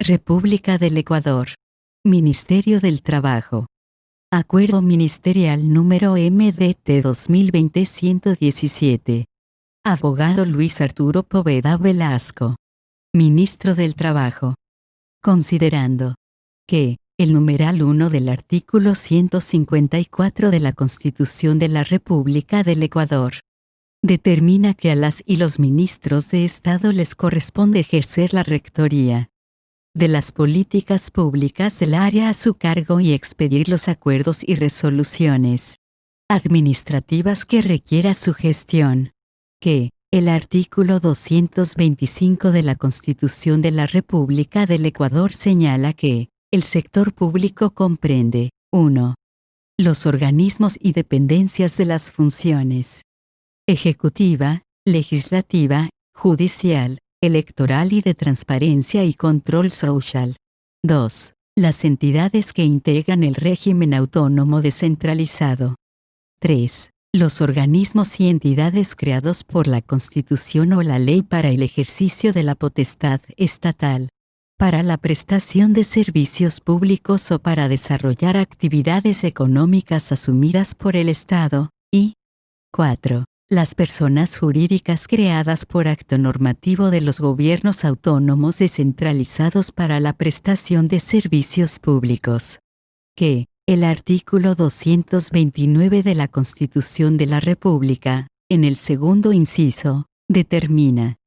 República del Ecuador. Ministerio del Trabajo. Acuerdo Ministerial número MDT 2020-117. Abogado Luis Arturo Poveda Velasco. Ministro del Trabajo. Considerando que el numeral 1 del artículo 154 de la Constitución de la República del Ecuador determina que a las y los ministros de Estado les corresponde ejercer la rectoría de las políticas públicas del área a su cargo y expedir los acuerdos y resoluciones administrativas que requiera su gestión. Que el artículo 225 de la Constitución de la República del Ecuador señala que el sector público comprende 1. Los organismos y dependencias de las funciones ejecutiva, legislativa, judicial, electoral y de transparencia y control social. 2. Las entidades que integran el régimen autónomo descentralizado. 3. Los organismos y entidades creados por la Constitución o la ley para el ejercicio de la potestad estatal, para la prestación de servicios públicos o para desarrollar actividades económicas asumidas por el Estado. Y 4. Las personas jurídicas creadas por acto normativo de los gobiernos autónomos descentralizados para la prestación de servicios públicos. Que el artículo 229 de la Constitución de la República, en el segundo inciso, determina: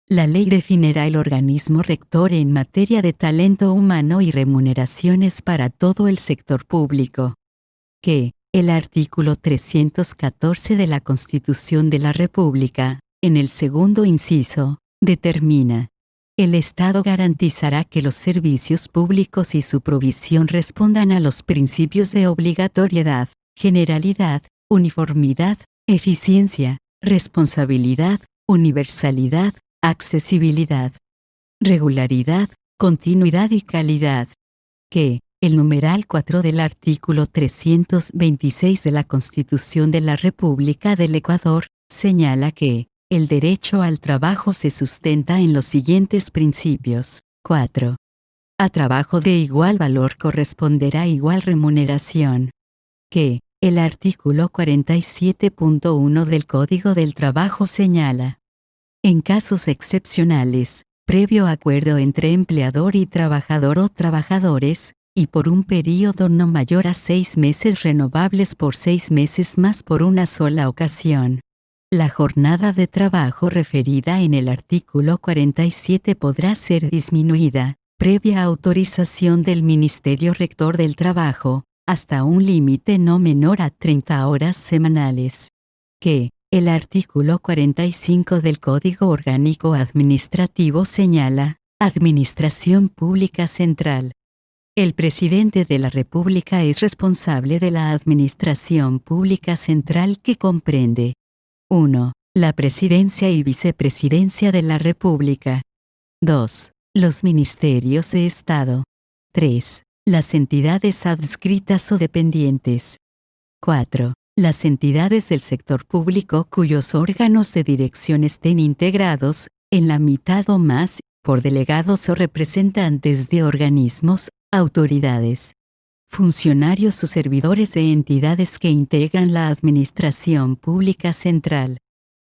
la ley definirá el organismo rector en materia de talento humano y remuneraciones para todo el sector público. Que el artículo 314 de la Constitución de la República, en el segundo inciso, determina: el Estado garantizará que los servicios públicos y su provisión respondan a los principios de obligatoriedad, generalidad, uniformidad, eficiencia, responsabilidad, universalidad, accesibilidad, regularidad, continuidad y calidad. Que el numeral 4 del artículo 326 de la Constitución de la República del Ecuador señala que el derecho al trabajo se sustenta en los siguientes principios. 4. A trabajo de igual valor corresponderá igual remuneración. Que el artículo 47.1 del Código del Trabajo señala: en casos excepcionales, previo acuerdo entre empleador y trabajador o trabajadores, y por un período no mayor a 6 meses renovables por 6 meses más por una sola ocasión, la jornada de trabajo referida en el artículo 47 podrá ser disminuida, previa autorización del Ministerio Rector del Trabajo, hasta un límite no menor a 30 horas semanales. Que el artículo 45 del Código Orgánico Administrativo señala: Administración Pública Central. El presidente de la República es responsable de la Administración Pública Central, que comprende: 1. La Presidencia y Vicepresidencia de la República. 2. Los Ministerios de Estado. 3. Las entidades adscritas o dependientes. 4. Las entidades del sector público cuyos órganos de dirección estén integrados, en la mitad o más, por delegados o representantes de organismos, autoridades, funcionarios o servidores de entidades que integran la Administración Pública Central.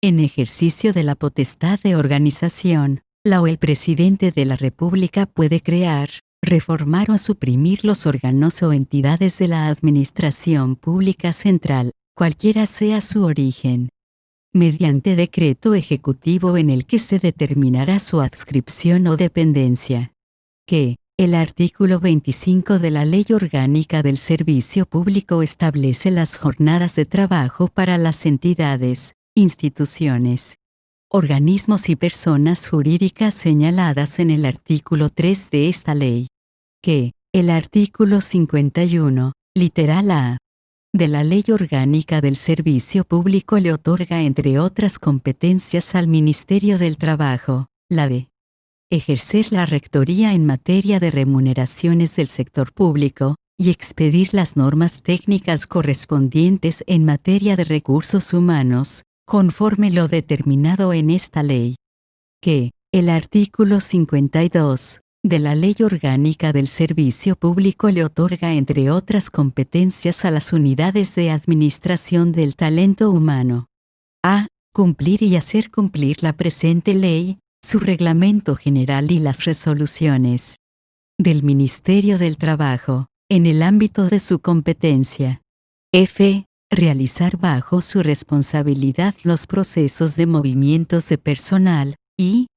En ejercicio de la potestad de organización, la o el presidente de la República puede crear, reformar o suprimir los órganos o entidades de la Administración Pública Central, cualquiera sea su origen, mediante decreto ejecutivo en el que se determinará su adscripción o dependencia. Que el artículo 25 de la Ley Orgánica del Servicio Público establece las jornadas de trabajo para las entidades, instituciones, organismos y personas jurídicas señaladas en el artículo 3 de esta ley. Que el artículo 51, literal A, de la Ley Orgánica del Servicio Público le otorga, entre otras competencias, al Ministerio del Trabajo, la de ejercer la rectoría en materia de remuneraciones del sector público, y expedir las normas técnicas correspondientes en materia de recursos humanos, conforme lo determinado en esta ley. Que el artículo 52 de la Ley Orgánica del Servicio Público le otorga entre otras competencias a las unidades de administración del talento humano. A. Cumplir y hacer cumplir la presente ley, su reglamento general y las resoluciones del Ministerio del Trabajo, en el ámbito de su competencia. F. Realizar bajo su responsabilidad los procesos de movimientos de personal, y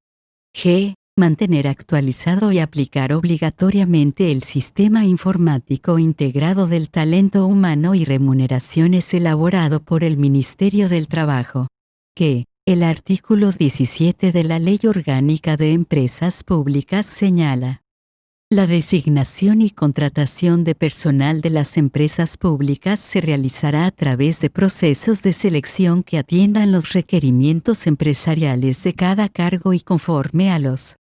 G. Mantener actualizado y aplicar obligatoriamente el Sistema Informático Integrado del Talento Humano y Remuneraciones elaborado por el Ministerio del Trabajo. Que el artículo 17 de la Ley Orgánica de Empresas Públicas señala: la designación y contratación de personal de las empresas públicas se realizará a través de procesos de selección que atiendan los requerimientos empresariales de cada cargo y conforme a los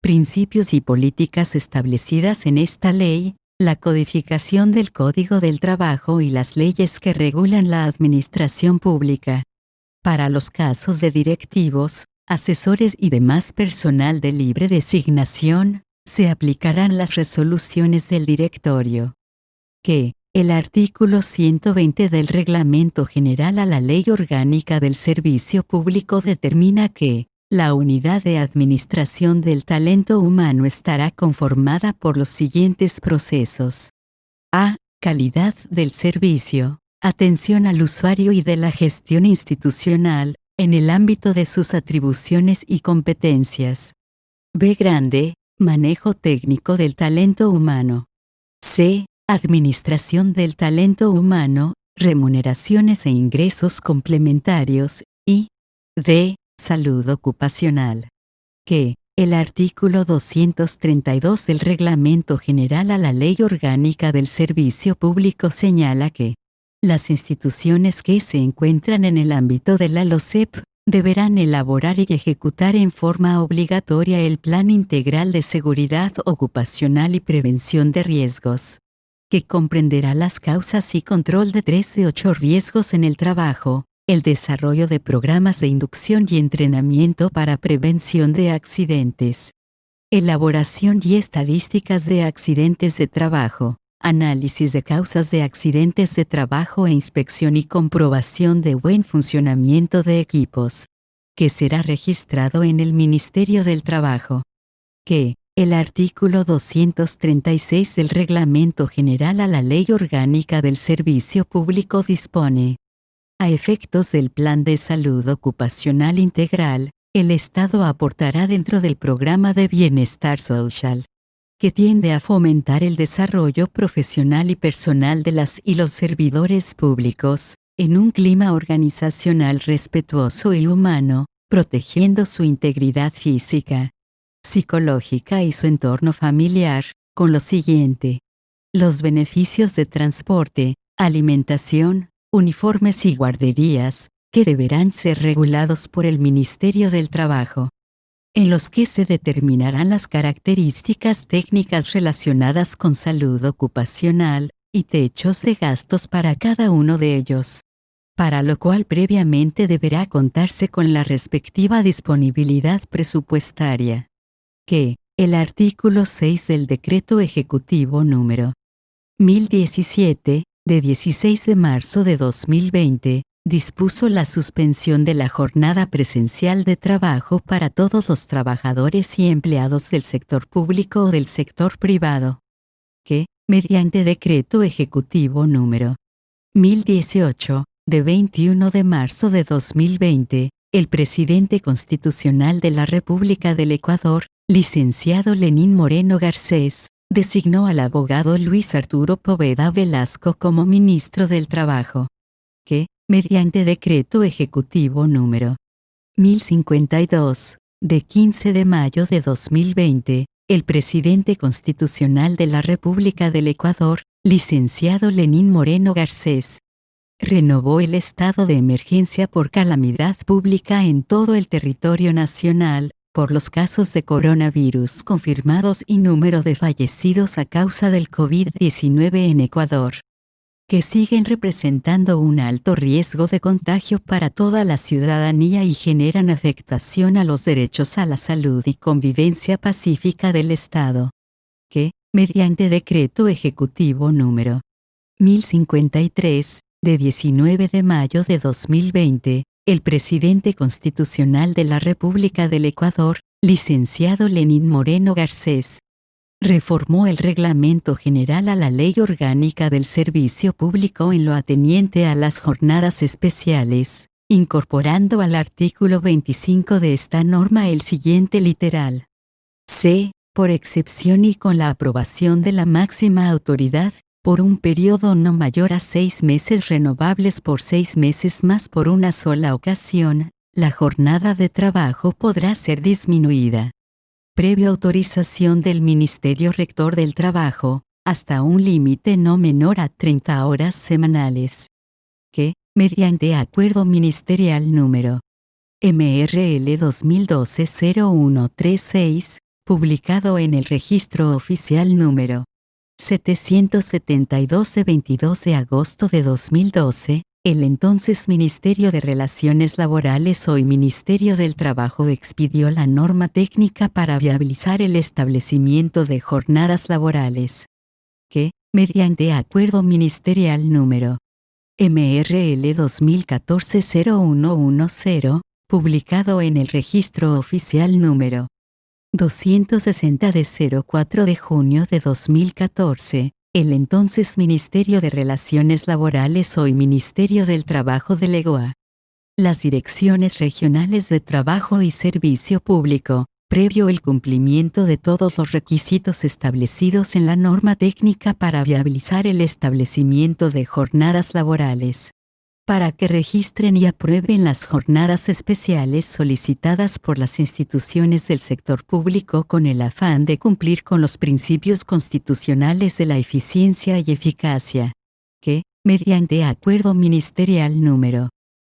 principios y políticas establecidas en esta ley, la codificación del Código del Trabajo y las leyes que regulan la administración pública. Para los casos de directivos, asesores y demás personal de libre designación, se aplicarán las resoluciones del directorio. Que el artículo 120 del Reglamento General a la Ley Orgánica del Servicio Público determina que la unidad de administración del talento humano estará conformada por los siguientes procesos. A. Calidad del servicio, atención al usuario y de la gestión institucional, en el ámbito de sus atribuciones y competencias. B. Manejo técnico del talento humano. C. Administración del talento humano, remuneraciones e ingresos complementarios, y D. Salud ocupacional. Que el artículo 232 del Reglamento General a la Ley Orgánica del Servicio Público señala que las instituciones que se encuentran en el ámbito de la LOSEP deberán elaborar y ejecutar en forma obligatoria el Plan Integral de Seguridad Ocupacional y Prevención de Riesgos, que comprenderá las causas y control de 3 de 8 riesgos en el trabajo, el desarrollo de programas de inducción y entrenamiento para prevención de accidentes, elaboración y estadísticas de accidentes de trabajo, análisis de causas de accidentes de trabajo e inspección y comprobación de buen funcionamiento de equipos, que será registrado en el Ministerio del Trabajo. Que el artículo 236 del Reglamento General a la Ley Orgánica del Servicio Público dispone: a efectos del Plan de Salud Ocupacional Integral, el Estado aportará dentro del Programa de Bienestar Social, que tiende a fomentar el desarrollo profesional y personal de las y los servidores públicos, en un clima organizacional respetuoso y humano, protegiendo su integridad física, psicológica y su entorno familiar, con lo siguiente: los beneficios de transporte, alimentación, uniformes y guarderías, que deberán ser regulados por el Ministerio del Trabajo, en los que se determinarán las características técnicas relacionadas con salud ocupacional, y techos de gastos para cada uno de ellos, para lo cual previamente deberá contarse con la respectiva disponibilidad presupuestaria. Que el artículo 6 del Decreto Ejecutivo número 1017, de 16 de marzo de 2020, dispuso la suspensión de la jornada presencial de trabajo para todos los trabajadores y empleados del sector público o del sector privado. Que, mediante Decreto Ejecutivo número 1018, de 21 de marzo de 2020, el presidente constitucional de la República del Ecuador, licenciado Lenín Moreno Garcés, designó al abogado Luis Arturo Poveda Velasco como ministro del Trabajo. Que, mediante Decreto Ejecutivo número 1052, de 15 de mayo de 2020, el presidente constitucional de la República del Ecuador, licenciado Lenín Moreno Garcés, renovó el estado de emergencia por calamidad pública en todo el territorio nacional, por los casos de coronavirus confirmados y número de fallecidos a causa del COVID-19 en Ecuador. que siguen representando un alto riesgo de contagio para toda la ciudadanía y generan afectación a los derechos a la salud y convivencia pacífica del Estado. Que, mediante Decreto Ejecutivo número 1053, de 19 de mayo de 2020, el presidente constitucional de la República del Ecuador, licenciado Lenín Moreno Garcés, reformó el Reglamento General a la Ley Orgánica del Servicio Público en lo ateniente a las jornadas especiales, incorporando al artículo 25 de esta norma el siguiente literal: C. Por excepción y con la aprobación de la máxima autoridad, por un periodo no mayor a 6 meses renovables por 6 meses más por una sola ocasión, la jornada de trabajo podrá ser disminuida, previa autorización del Ministerio Rector del Trabajo, hasta un límite no menor a 30 horas semanales. Que, mediante Acuerdo Ministerial número MRL 2012-0136, publicado en el Registro Oficial número 772 de 22 de agosto de 2012, el entonces Ministerio de Relaciones Laborales, hoy Ministerio del Trabajo, expidió la norma técnica para viabilizar el establecimiento de jornadas laborales. Que, mediante Acuerdo Ministerial número MRL 2014-0110, publicado en el Registro Oficial número 260 de 04 de junio de 2014, el entonces Ministerio de Relaciones Laborales, hoy Ministerio del Trabajo, delegó a las Direcciones Regionales de Trabajo y Servicio Público, previo el cumplimiento de todos los requisitos establecidos en la norma técnica para viabilizar el establecimiento de jornadas laborales, para que registren y aprueben las jornadas especiales solicitadas por las instituciones del sector público con el afán de cumplir con los principios constitucionales de la eficiencia y eficacia. Que, mediante Acuerdo Ministerial número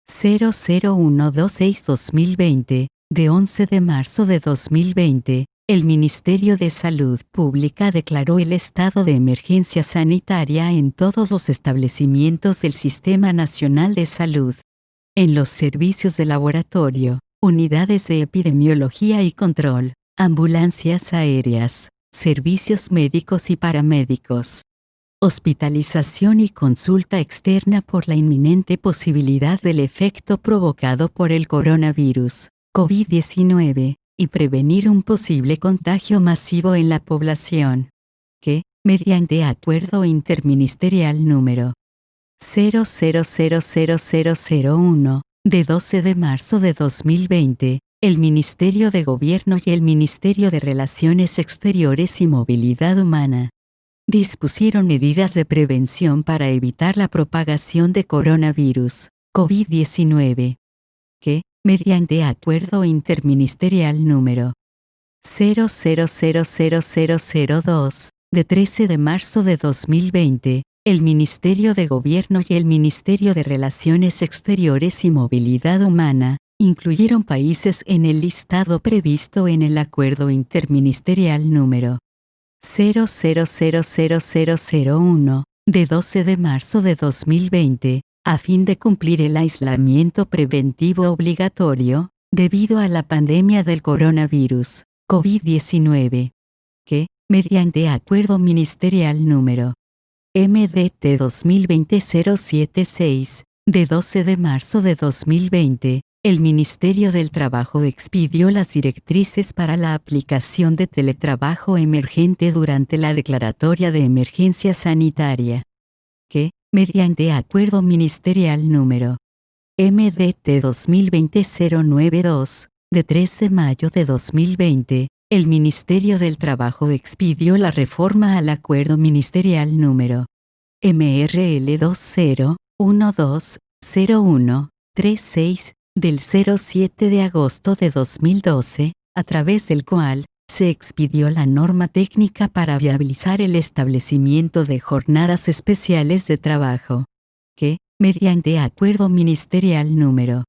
00126-2020, de 11 de marzo de 2020, el Ministerio de Salud Pública declaró el estado de emergencia sanitaria en todos los establecimientos del Sistema Nacional de Salud, en los servicios de laboratorio, unidades de epidemiología y control, ambulancias aéreas, servicios médicos y paramédicos, hospitalización y consulta externa por la inminente posibilidad del efecto provocado por el coronavirus, COVID-19, y prevenir un posible contagio masivo en la población. Que, mediante Acuerdo Interministerial número 000001, de 12 de marzo de 2020, el Ministerio de Gobierno y el Ministerio de Relaciones Exteriores y Movilidad Humana dispusieron medidas de prevención para evitar la propagación de coronavirus, COVID-19. Que, mediante Acuerdo Interministerial número 000002, de 13 de marzo de 2020, el Ministerio de Gobierno y el Ministerio de Relaciones Exteriores y Movilidad Humana incluyeron países en el listado previsto en el Acuerdo Interministerial número 000001, de 12 de marzo de 2020, a fin de cumplir el aislamiento preventivo obligatorio, debido a la pandemia del coronavirus, COVID-19. Que, mediante Acuerdo Ministerial número MDT 2020-076, de 12 de marzo de 2020, el Ministerio del Trabajo expidió las directrices para la aplicación de teletrabajo emergente durante la declaratoria de emergencia sanitaria. Que, mediante Acuerdo Ministerial número MDT 2020-092, de 3 de mayo de 2020, el Ministerio del Trabajo expidió la reforma al Acuerdo Ministerial número MRL 20120136, del 07 de agosto de 2012, a través del cual se expidió la norma técnica para viabilizar el establecimiento de jornadas especiales de trabajo. Que, mediante Acuerdo Ministerial número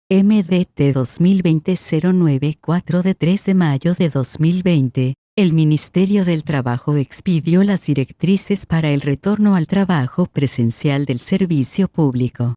MDT 2020-094 de 3 de mayo de 2020, El Ministerio del Trabajo expidió las directrices para el retorno al trabajo presencial del servicio público.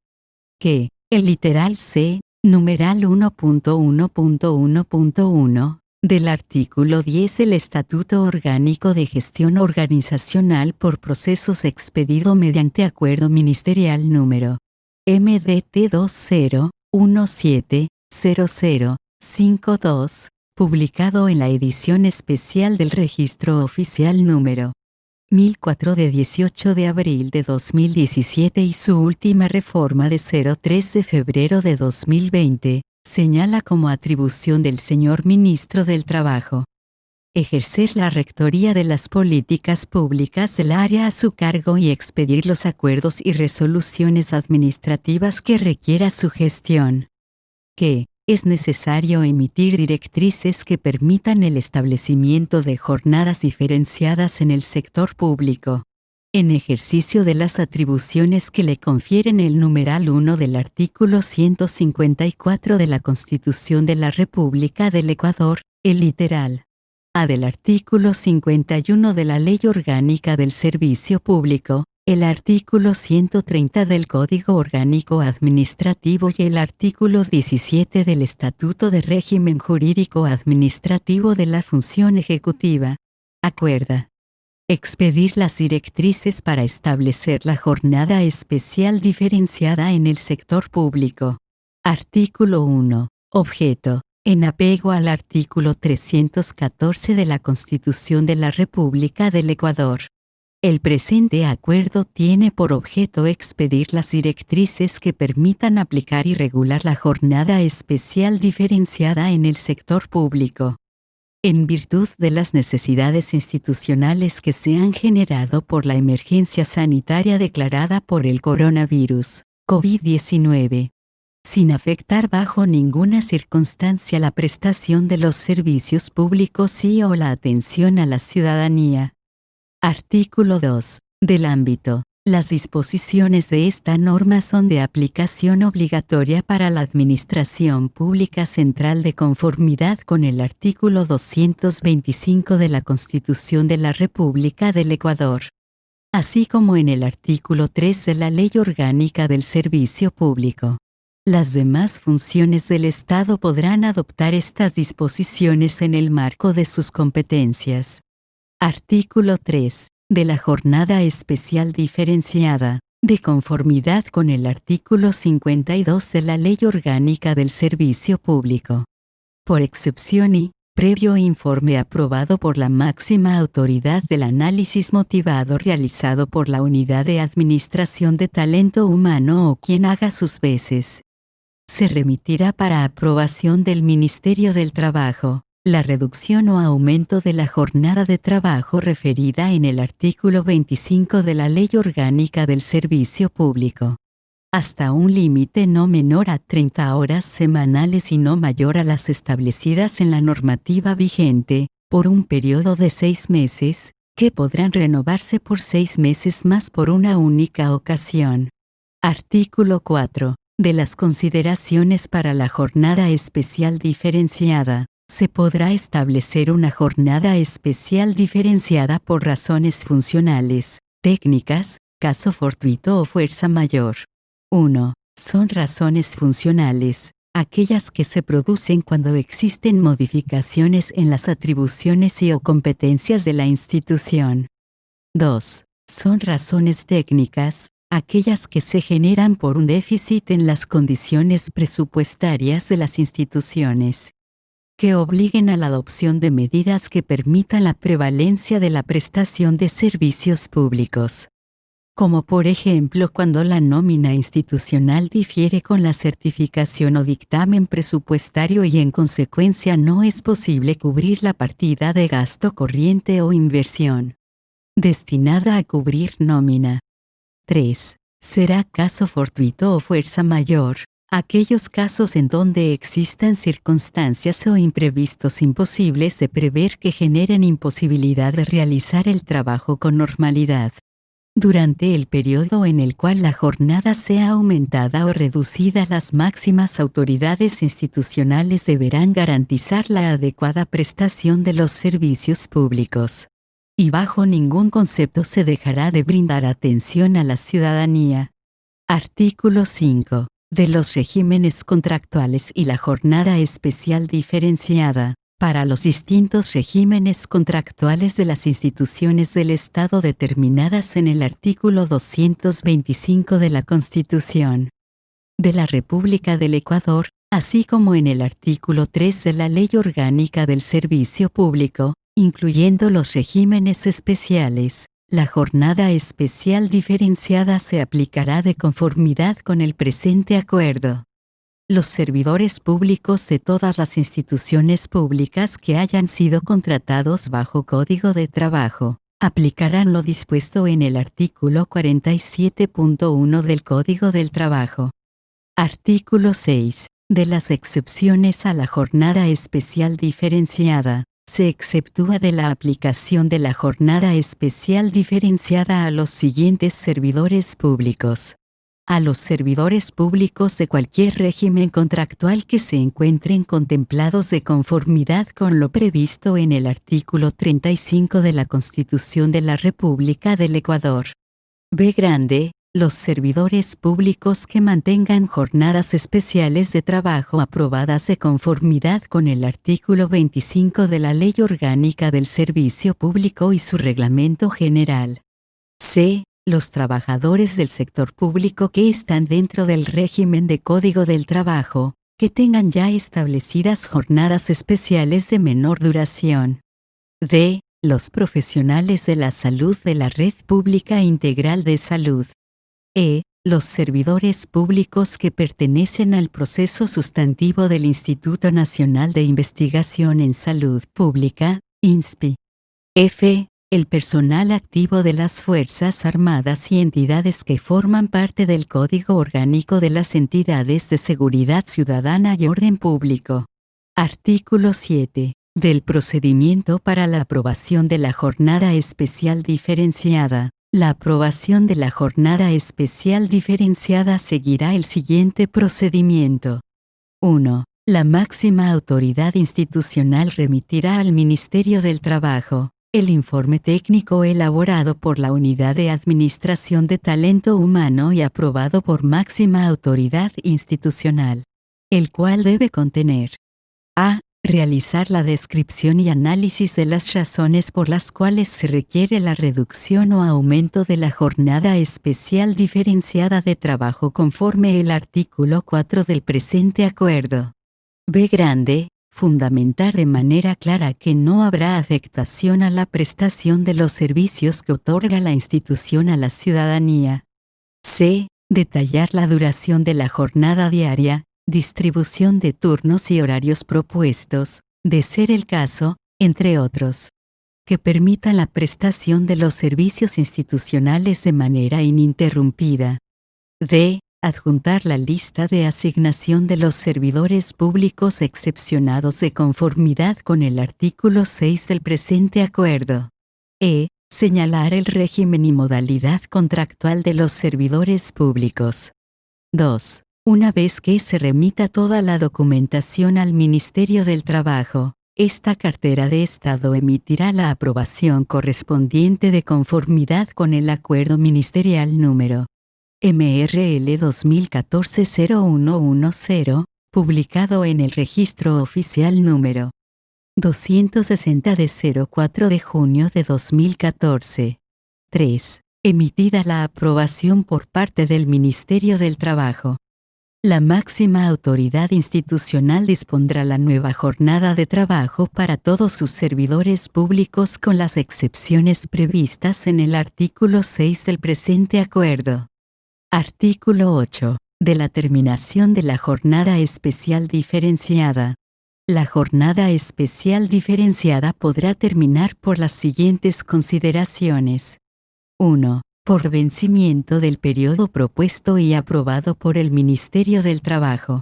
Que, el literal C, numeral 1.1.1.1, del artículo 10 del Estatuto Orgánico de Gestión Organizacional por Procesos expedido mediante Acuerdo Ministerial número MDT 20170052, publicado en la edición especial del Registro Oficial número 1004 de 18 de abril de 2017 y su última reforma de 03 de febrero de 2020, señala como atribución del señor Ministro del Trabajo ejercer la rectoría de las políticas públicas del área a su cargo y expedir los acuerdos y resoluciones administrativas que requiera su gestión. Que es necesario emitir directrices que permitan el establecimiento de jornadas diferenciadas en el sector público, en ejercicio de las atribuciones que le confieren el numeral 1 del artículo 154 de la Constitución de la República del Ecuador, el literal A del artículo 51 de la Ley Orgánica del Servicio Público, el artículo 130 del Código Orgánico Administrativo y el artículo 17 del Estatuto de Régimen Jurídico Administrativo de la Función Ejecutiva. Acuerda expedir las directrices para establecer la jornada especial diferenciada en el sector público. Artículo 1. Objeto. En apego al artículo 314 de la Constitución de la República del Ecuador. El presente acuerdo tiene por objeto expedir las directrices que permitan aplicar y regular la jornada especial diferenciada en el sector público. En virtud de las necesidades institucionales que se han generado por la emergencia sanitaria declarada por el coronavirus, COVID-19. Sin afectar bajo ninguna circunstancia la prestación de los servicios públicos o la atención a la ciudadanía. Artículo 2. Del ámbito. Las disposiciones de esta norma son de aplicación obligatoria para la Administración Pública Central de conformidad con el artículo 225 de la Constitución de la República del Ecuador, así como en el artículo 3 de la Ley Orgánica del Servicio Público. Las demás funciones del Estado podrán adoptar estas disposiciones en el marco de sus competencias. Artículo 3. De la jornada especial diferenciada, de conformidad con el artículo 52 de la Ley Orgánica del Servicio Público. Por excepción y, previo informe aprobado por la máxima autoridad del análisis motivado realizado por la Unidad de Administración de Talento Humano o quien haga sus veces, se remitirá para aprobación del Ministerio del Trabajo la reducción o aumento de la jornada de trabajo referida en el artículo 25 de la Ley Orgánica del Servicio Público, hasta un límite no menor a 30 horas semanales y no mayor a las establecidas en la normativa vigente, por un periodo de 6 meses, que podrán renovarse por 6 meses más por una única ocasión. Artículo 4. De las consideraciones para la jornada especial diferenciada, se podrá establecer una jornada especial diferenciada por razones funcionales, técnicas, caso fortuito o fuerza mayor. 1. Son razones funcionales, aquellas que se producen cuando existen modificaciones en las atribuciones o competencias de la institución. 2. Son razones técnicas, aquellas que se generan por un déficit en las condiciones presupuestarias de las instituciones, que obliguen a la adopción de medidas que permitan la prevalencia de la prestación de servicios públicos, como por ejemplo cuando la nómina institucional difiere con la certificación o dictamen presupuestario y en consecuencia no es posible cubrir la partida de gasto corriente o inversión destinada a cubrir nómina. 3. Será caso fortuito o fuerza mayor, aquellos casos en donde existan circunstancias o imprevistos imposibles de prever que generen imposibilidad de realizar el trabajo con normalidad. Durante el periodo en el cual la jornada sea aumentada o reducida, las máximas autoridades institucionales deberán garantizar la adecuada prestación de los servicios públicos. Y bajo ningún concepto se dejará de brindar atención a la ciudadanía. Artículo 5. De los regímenes contractuales y la jornada especial diferenciada. Para los distintos regímenes contractuales de las instituciones del Estado determinadas en el artículo 225 de la Constitución de la República del Ecuador, así como en el artículo 3 de la Ley Orgánica del Servicio Público, incluyendo los regímenes especiales, la jornada especial diferenciada se aplicará de conformidad con el presente acuerdo. Los servidores públicos de todas las instituciones públicas que hayan sido contratados bajo Código de Trabajo, aplicarán lo dispuesto en el artículo 47.1 del Código del Trabajo. Artículo 6. De las excepciones a la jornada especial diferenciada, se exceptúa de la aplicación de la jornada especial diferenciada a los siguientes servidores públicos. A los servidores públicos de cualquier régimen contractual que se encuentren contemplados de conformidad con lo previsto en el artículo 35 de la Constitución de la República del Ecuador. B grande. Los servidores públicos que mantengan jornadas especiales de trabajo aprobadas de conformidad con el artículo 25 de la Ley Orgánica del Servicio Público y su Reglamento General. C. Los trabajadores del sector público que están dentro del régimen de Código del Trabajo, que tengan ya establecidas jornadas especiales de menor duración. D. Los profesionales de la salud de la Red Pública Integral de Salud. E. Los servidores públicos que pertenecen al proceso sustantivo del Instituto Nacional de Investigación en Salud Pública, INSPI. F. El personal activo de las Fuerzas Armadas y entidades que forman parte del Código Orgánico de las Entidades de Seguridad Ciudadana y Orden Público. Artículo 7. Del procedimiento para la aprobación de la jornada especial diferenciada. La aprobación de la jornada especial diferenciada seguirá el siguiente procedimiento. 1. La máxima autoridad institucional remitirá al Ministerio del Trabajo el informe técnico elaborado por la Unidad de Administración de Talento Humano y aprobado por máxima autoridad institucional, el cual debe contener: a. Realizar la descripción y análisis de las razones por las cuales se requiere la reducción o aumento de la jornada especial diferenciada de trabajo conforme el artículo 4 del presente acuerdo. B grande. Fundamentar de manera clara que no habrá afectación a la prestación de los servicios que otorga la institución a la ciudadanía. C. Detallar la duración de la jornada diaria, distribución de turnos y horarios propuestos, de ser el caso, entre otros, que permitan la prestación de los servicios institucionales de manera ininterrumpida. D. Adjuntar la lista de asignación de los servidores públicos excepcionados de conformidad con el artículo 6 del presente acuerdo. E. Señalar el régimen y modalidad contractual de los servidores públicos. 2. Una vez que se remita toda la documentación al Ministerio del Trabajo, esta cartera de Estado emitirá la aprobación correspondiente de conformidad con el Acuerdo Ministerial número MRL 2014-0110, publicado en el Registro Oficial número 260 de 04 de junio de 2014. 3. Emitida la aprobación por parte del Ministerio del Trabajo. La máxima autoridad institucional dispondrá la nueva jornada de trabajo para todos sus servidores públicos con las excepciones previstas en el artículo 6 del presente acuerdo. Artículo 8. De la terminación de la jornada especial diferenciada. La jornada especial diferenciada podrá terminar por las siguientes consideraciones. 1. Por vencimiento del periodo propuesto y aprobado por el Ministerio del Trabajo.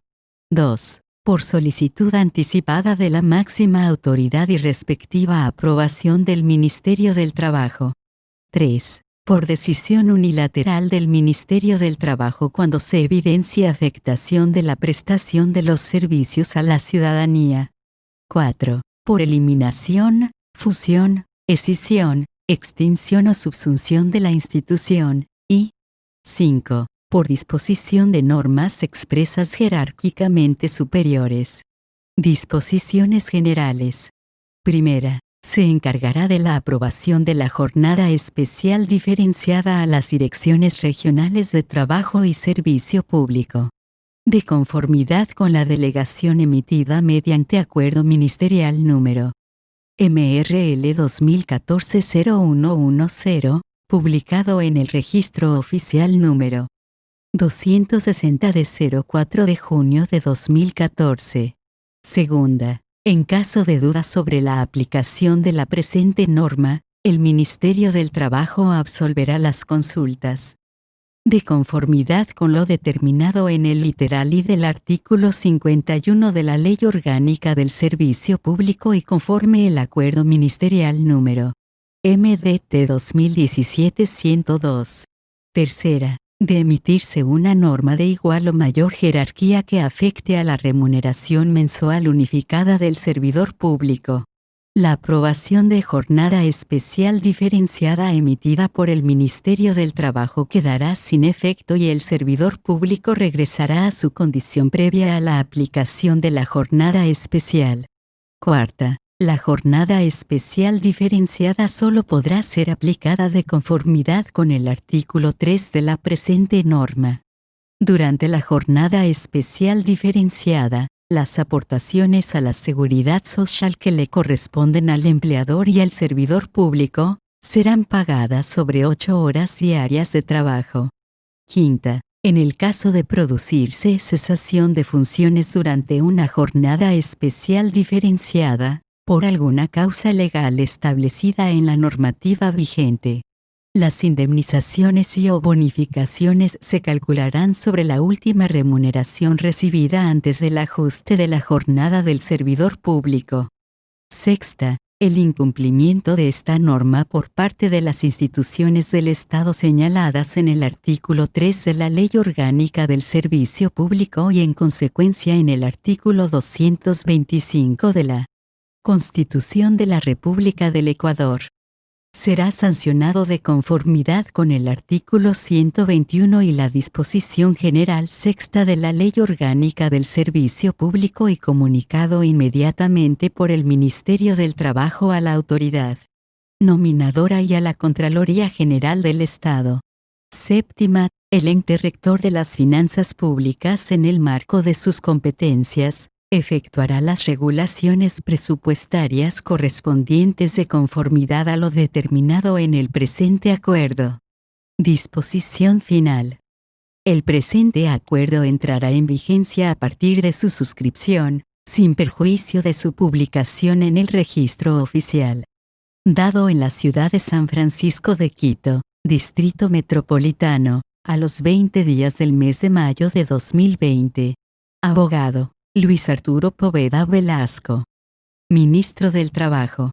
2. Por solicitud anticipada de la máxima autoridad y respectiva aprobación del Ministerio del Trabajo. 3. por decisión unilateral del Ministerio del Trabajo cuando se evidencia afectación de la prestación de los servicios a la ciudadanía. 4. Por eliminación, fusión, escisión, extinción o subsunción de la institución, y 5. Por disposición de normas expresas jerárquicamente superiores. Disposiciones generales. Primera. Se encargará de la aprobación de la jornada especial diferenciada a las direcciones regionales de trabajo y servicio público. De conformidad con la delegación emitida mediante acuerdo ministerial número MRL 2014-0110, publicado en el registro oficial número 260 de 04 de junio de 2014. Segunda. En caso de duda sobre la aplicación de la presente norma, el Ministerio del Trabajo absolverá las consultas. De conformidad con lo determinado en el literal I del artículo 51 de la Ley Orgánica del Servicio Público y conforme el Acuerdo Ministerial número MDT 2017-102. Tercera. De emitirse una norma de igual o mayor jerarquía que afecte a la remuneración mensual unificada del servidor público. La aprobación de jornada especial diferenciada emitida por el Ministerio del Trabajo quedará sin efecto y el servidor público regresará a su condición previa a la aplicación de la jornada especial. Cuarta. La jornada especial diferenciada solo podrá ser aplicada de conformidad con el artículo 3 de la presente norma. Durante la jornada especial diferenciada, las aportaciones a la seguridad social que le corresponden al empleador y al servidor público, serán pagadas sobre 8 horas diarias de trabajo. Quinta. En el caso de producirse cesación de funciones durante una jornada especial diferenciada, por alguna causa legal establecida en la normativa vigente, las indemnizaciones y o bonificaciones se calcularán sobre la última remuneración recibida antes del ajuste de la jornada del servidor público. Sexta. El incumplimiento de esta norma por parte de las instituciones del Estado señaladas en el artículo 3 de la Ley Orgánica del Servicio Público y en consecuencia en el artículo 225 de la Constitución de la República del Ecuador. Será sancionado de conformidad con el artículo 121 y la disposición general sexta de la Ley Orgánica del Servicio Público y comunicado inmediatamente por el Ministerio del Trabajo a la autoridad nominadora y a la Contraloría General del Estado. Séptima. El ente rector de las finanzas públicas en el marco de sus competencias, efectuará las regulaciones presupuestarias correspondientes de conformidad a lo determinado en el presente acuerdo. Disposición final. El presente acuerdo entrará en vigencia a partir de su suscripción, sin perjuicio de su publicación en el registro oficial. Dado en la ciudad de San Francisco de Quito, Distrito Metropolitano, a los 20 días del mes de mayo de 2020. Abogado Luis Arturo Poveda Velasco. Ministro del Trabajo.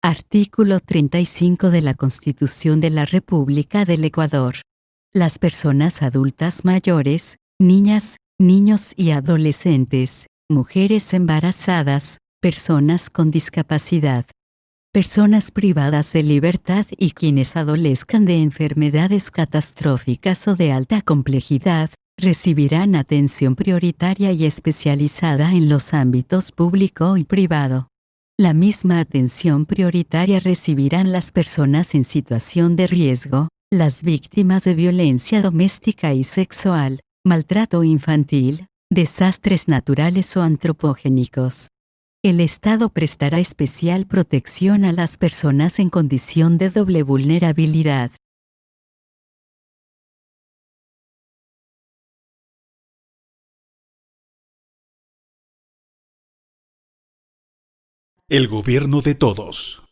Artículo 35 de la Constitución de la República del Ecuador. Las personas adultas mayores, niñas, niños y adolescentes, mujeres embarazadas, personas con discapacidad, personas privadas de libertad y quienes adolezcan de enfermedades catastróficas o de alta complejidad, recibirán atención prioritaria y especializada en los ámbitos público y privado. La misma atención prioritaria recibirán las personas en situación de riesgo, las víctimas de violencia doméstica y sexual, maltrato infantil, desastres naturales o antropogénicos. El Estado prestará especial protección a las personas en condición de doble vulnerabilidad. El gobierno de todos.